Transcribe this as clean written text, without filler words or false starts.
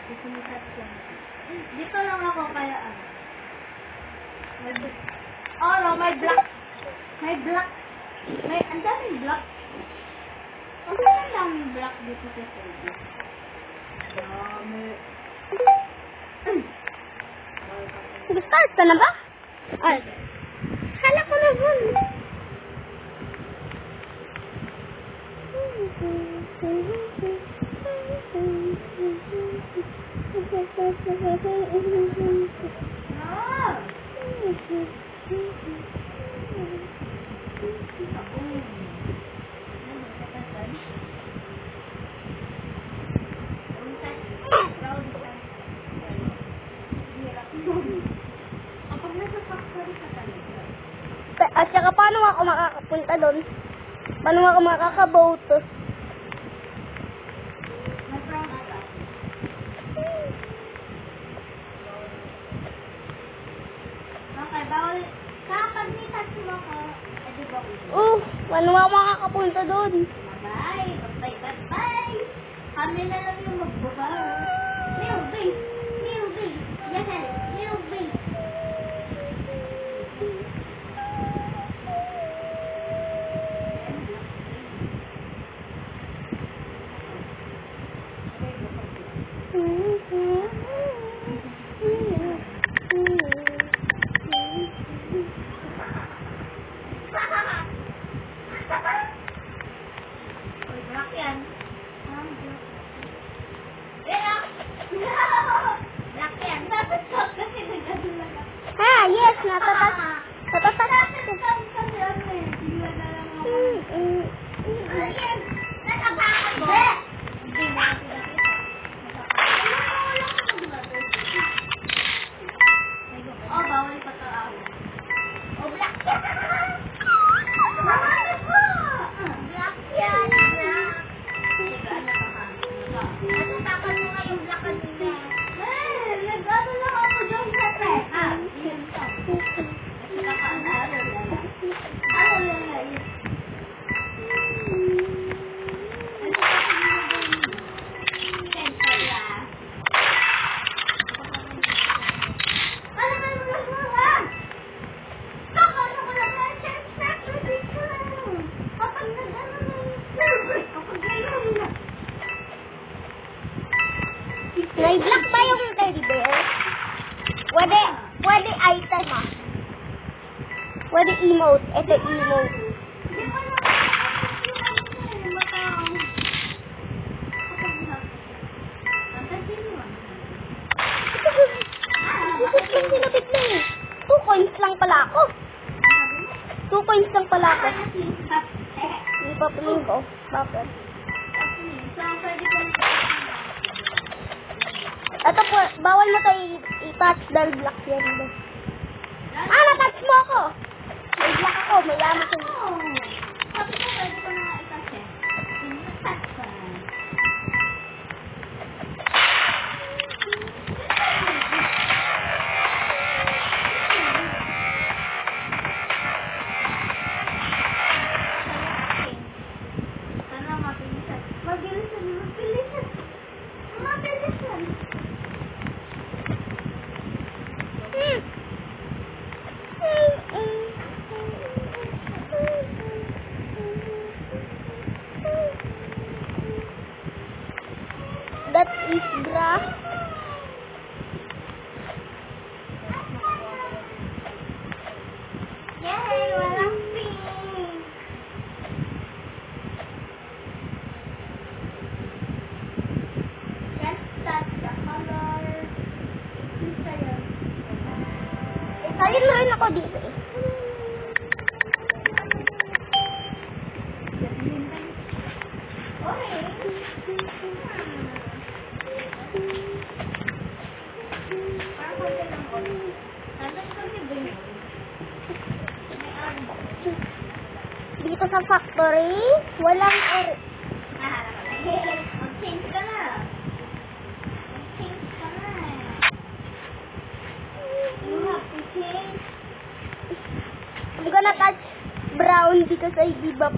Sumikat yan. Dito lang ako kaya ano. Oh no, may black. May black. Ang daming black. Ang daming black dito sa side. Dami. Nag-start ka na ba? Ay. Kala ko na yun. At saka paano ako makakapunta doon? Paano ako makakaboat? Okay, bawal. Kapag ni-touch mo ko, edi ba ulit? Paano ako makakapunta doon? Bye! Bye! Kami na lang yung magbaba. New base! New base! Yes! New base! Black yan. Black yan. Dapat shot kasi nagkasulag ako. Yes, natatas. Natatas. Kasi ano eh. Bigla na lang ako. Ayan! Natatakot mo! Hindi mo kasi nakita. Oh, bawal pa ito ako. Oh, black yan! Black yan! Natatakot mo nga yung black kanina. Nag-ano lang ako dyan sa te. Yun to. Kasi kakaano lang. Ano lang lang. May black ba yung teddy bear? Pwede item Pwede emote. Ito emote. Sinabit na eh. 2 coins lang pala ako. 2 coins lang pala ako. Hindi pa piling ko. Bakit? Ito po, bawal mo tayo i-touch dahil black yan. Na-touch mo ako! May black ako, may yaman ko. Sabi ko, pwede ko na i-touch eh. I-touch pa. Sana mabilisan. Mabilisan. That is grass. Yay! Walang pink! Let's touch the color. Isa yun. Salin mo rin ako dito eh. Dito sa factory, walang Mag-change ka na. Mag-change ka na. You have to change. I'm gonna touch brown because I give up